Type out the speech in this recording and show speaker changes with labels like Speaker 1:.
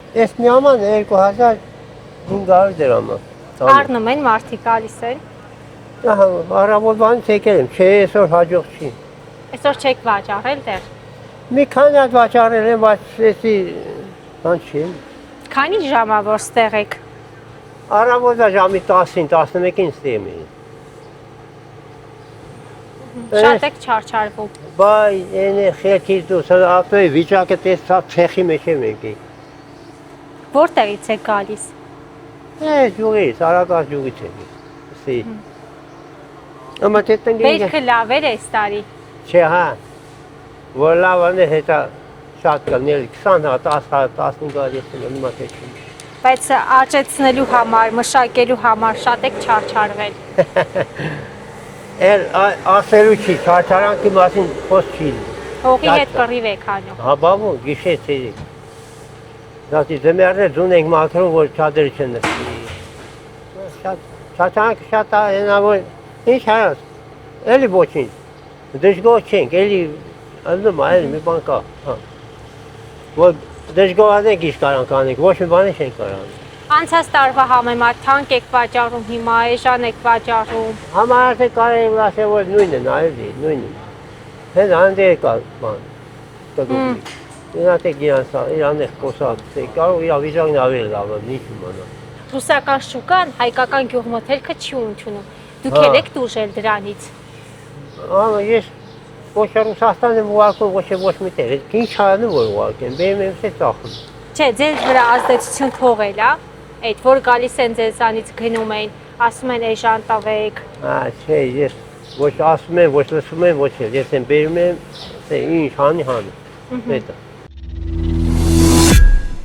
Speaker 1: Ես մի աման 2500 դրամ։
Speaker 2: Առնում են մարդիկ գալիս են։
Speaker 1: Ահա, առավոտվանից եկել եմ, չէ, այսօր հաջող չի։
Speaker 2: Այսօր չեք վաճառել դեռ։
Speaker 1: Մի քանի հատ վաճառել եմ, բայց էսի բան չի։
Speaker 2: Քանի ժամա որ ստեղ եք։
Speaker 1: Առավոտվա ժամի 10-ին, 11-ին ստեմ եմ։
Speaker 2: Շատ եք չարչարվում։
Speaker 1: Բայ, այն է խելքից դուրս, ապտոյի վիճակը տեսա ցեխի մեջ եմ եկի։
Speaker 2: Որտեղից եք գալիս։
Speaker 1: Ջուղից, Արագած ջուղից եմ։ Սի։ Ամա դե տնգի։
Speaker 2: Բերքը լավ էր այս տարի։
Speaker 1: Չէ, հա։ Որ լավն է հետա շատ կլներ 20 հատ, 10 հատ, 15 հատ եմ նույնma թե։
Speaker 2: Բայց աճեցնելու համար, մշակելու համար շատ եք չարչարվել։
Speaker 1: Էլ ասելու չի, չարչարանքի մասին խոսք չի։
Speaker 2: Հողի հետ կռիվ եք անում։
Speaker 1: Հա, բավո, գիշեր ցերեկ։ Դասի ձմեռներ ձուն ենք մաքրում, որ չադրի չնստի։ Շատ չարչարանքը շատ հենավոր, ինչ հարած, էլի ոչինչ։ Դժգոհ չենք, էլի ըլնում այլ մի բան կա։ Որ դժգոհանենք ինչ կարանք անենք, ոչ մի բանի չենք կարող։
Speaker 2: Անցած տարվա համեմատ թանկ եք վաճառում, հիմա էժան եք վաճառում։
Speaker 1: Համարը կարելի է ասել, որ նույնն է, այլի, նույնն է։ Հենց անդեր կա բան։ Տգուտի։ Ինատե գիանսա, իրանեղ կոսակ, կարող իր վիճակն ավելի լավ է, ինչ իմանա։
Speaker 2: Ռուսական շուկան հայկական գյուղմթերքը չի ընդունում։ Դուք եք դուժել դրանից։
Speaker 1: Ահա ես ոչ Ռուսաստան եմ ուղարկում, ոչ մի տեղ։ Ինչ արանում որ ուղարկեմ, բերում եմ թե ծախում։
Speaker 2: Չէ, ձեզ վրա ազդեցություն թողել է, այդ որ գալիս են ձեզանից գնում են, ասում են էժան տվեք։
Speaker 1: Չէ, ես ոչ ասում եմ, ոչ լսում եմ, ոչ էլ, ես եմ բերում եմ, թե ինչ հանի հանի։ Դա